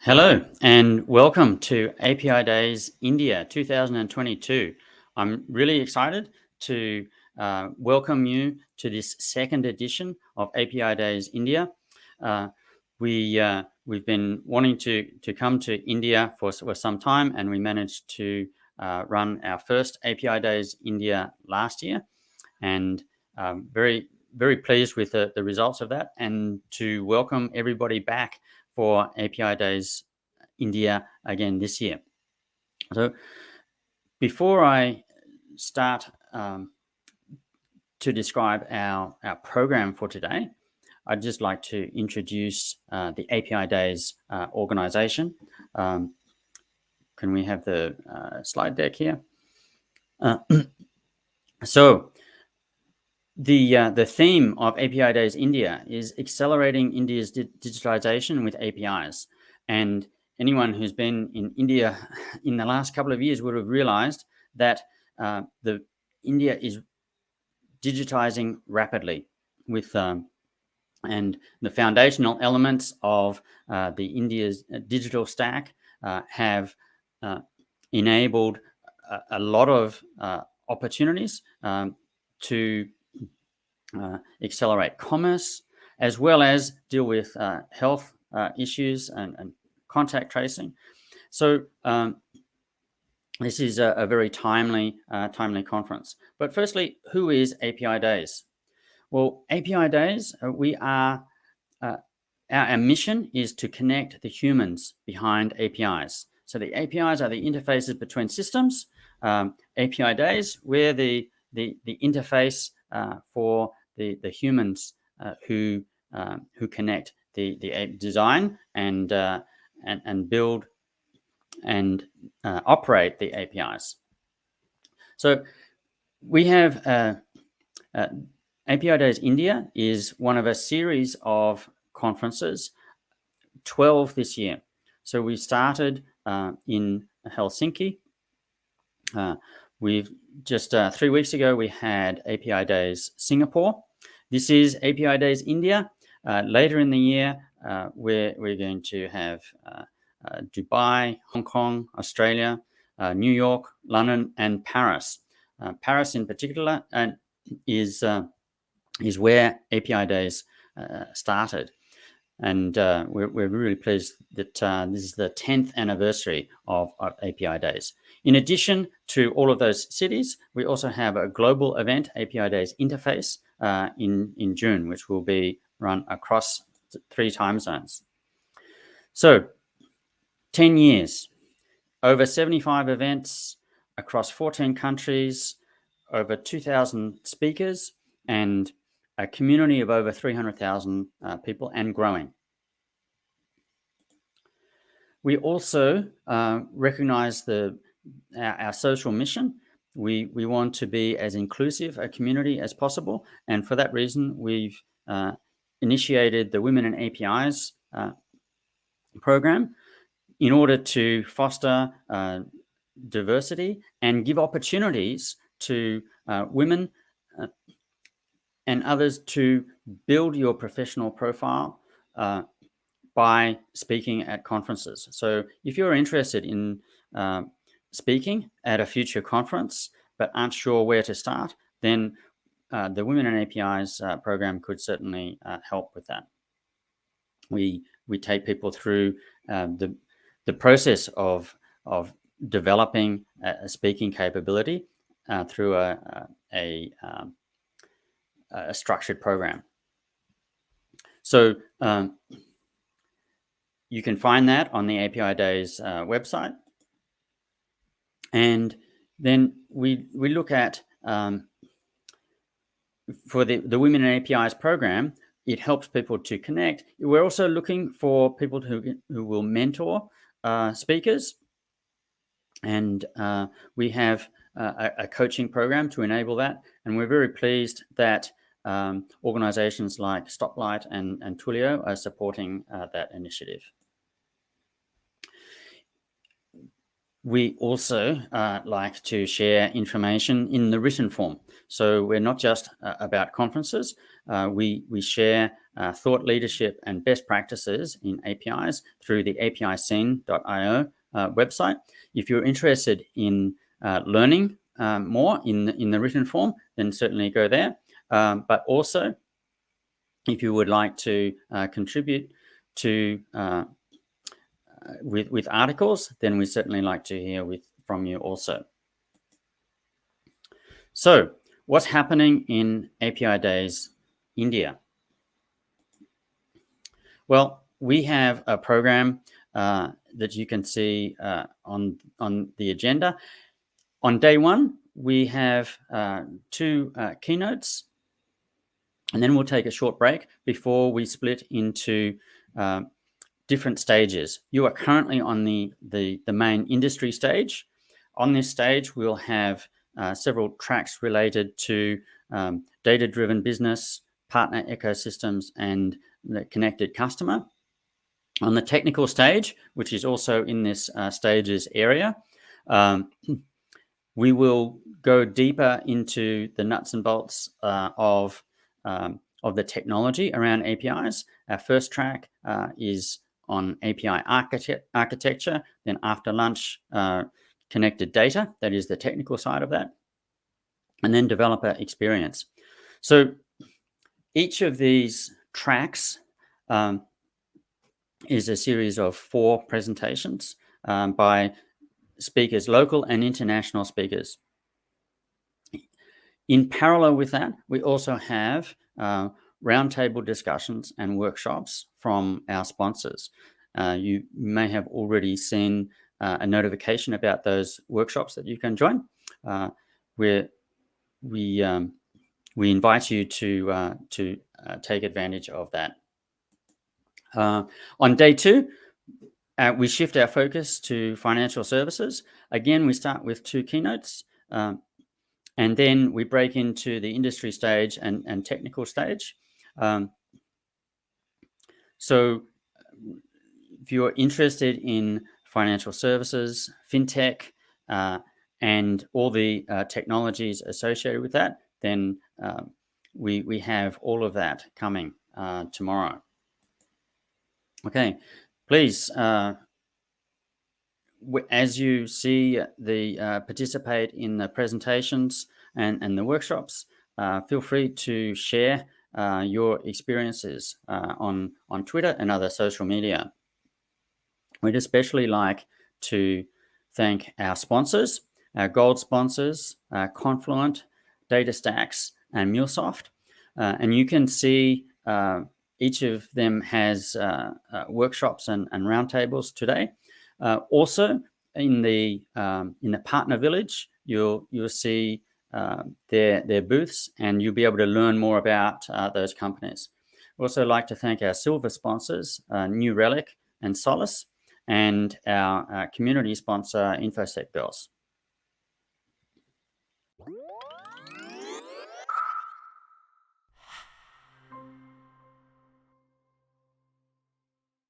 Hello and welcome to API Days India 2022. I'm really excited to welcome you to this second edition of API Days India. We've been wanting to come to India for some time, and we managed to run our first API Days India last year, and very pleased with the results of that, and to welcome everybody back for API Days India again this year. So before I start to describe our program for today, I'd just like to introduce the API Days organization. Can we have the slide deck here? So the theme of API Days India is accelerating India's digitalization with APIs. And anyone who's been in India in the last couple of years would have realized that India is digitizing rapidly with and the foundational elements of the India's digital stack have enabled a lot of opportunities to accelerate commerce, as well as deal with health issues and contact tracing. So this is a very timely conference. But firstly, who is API Days? Well, API Days, our mission is to connect the humans behind APIs. So the APIs are the interfaces between systems. API Days, we're the interface for the humans who connect the design and build and operate the APIs. So we have API Days India is one of a series of conferences, 12 this year. So we started in Helsinki. We've just 3 weeks ago, we had API Days Singapore. This is API Days India. Later in the year, we're going to have Dubai, Hong Kong, Australia, New York, London, and Paris. Paris in particular is where API Days started. And we're really pleased that this is the 10th anniversary of API Days. In addition to all of those cities, we also have a global event, API Days Interface, in June, which will be run across 3 time zones. So 10 years, over 75 events across 14 countries, over 2,000 speakers, and a community of over 300,000 people and growing. We also recognize our social mission. We want to be as inclusive a community as possible, and for that reason, we've initiated the Women in APIs program in order to foster diversity and give opportunities to women and others to build your professional profile by speaking at conferences. So if you're interested in speaking at a future conference but aren't sure where to start, then the Women in APIs program could certainly help with that. We take people through the process of developing a speaking capability through a structured program. So you can find that on the API Days website. And then we look at, for the Women in APIs program, it helps people to connect. We're also looking for people who will mentor speakers. And we have a coaching program to enable that. And we're very pleased that organizations like Stoplight and Twilio are supporting that initiative. We also like to share information in the written form. So we're not just about conferences. We share thought leadership and best practices in APIs through the APIscene.io website. If you're interested in learning more in the written form, then certainly go there. But also, if you would like to contribute to with articles, then we certainly like to hear from you also. So, what's happening in API Days India? Well, we have a program that you can see on the agenda. On day one, we have 2 keynotes, and then we'll take a short break before we split into different stages. You are currently on the main industry stage. On this stage, we'll have several tracks related to data-driven business, partner ecosystems, and the connected customer. On the technical stage, which is also in this stages area, we will go deeper into the nuts and bolts of the technology around APIs. Our first track is on API architecture. Then after lunch, connected data, that is the technical side of that, and then developer experience. So each of these tracks is a series of 4 presentations by speakers, local and international speakers. In parallel with that, we also have roundtable discussions and workshops from our sponsors. You may have already seen a notification about those workshops that you can join, where we invite you to take advantage of that. On day 2, we shift our focus to financial services. Again, we start with 2 keynotes, and then we break into the industry stage and technical stage. So if you're interested in financial services, fintech, and all the technologies associated with that, then we have all of that coming tomorrow. Okay, please, as you see the participate in the presentations and the workshops, feel free to share your experiences on Twitter and other social media. We'd especially like to thank our sponsors, our gold sponsors, Confluent, DataStax, and MuleSoft. And you can see each of them has workshops and roundtables today. Also, in the partner village, you'll see their booths, and you'll be able to learn more about those companies. We'd also like to thank our silver sponsors, New Relic and Solace, and our community sponsor, InfoSec Girls.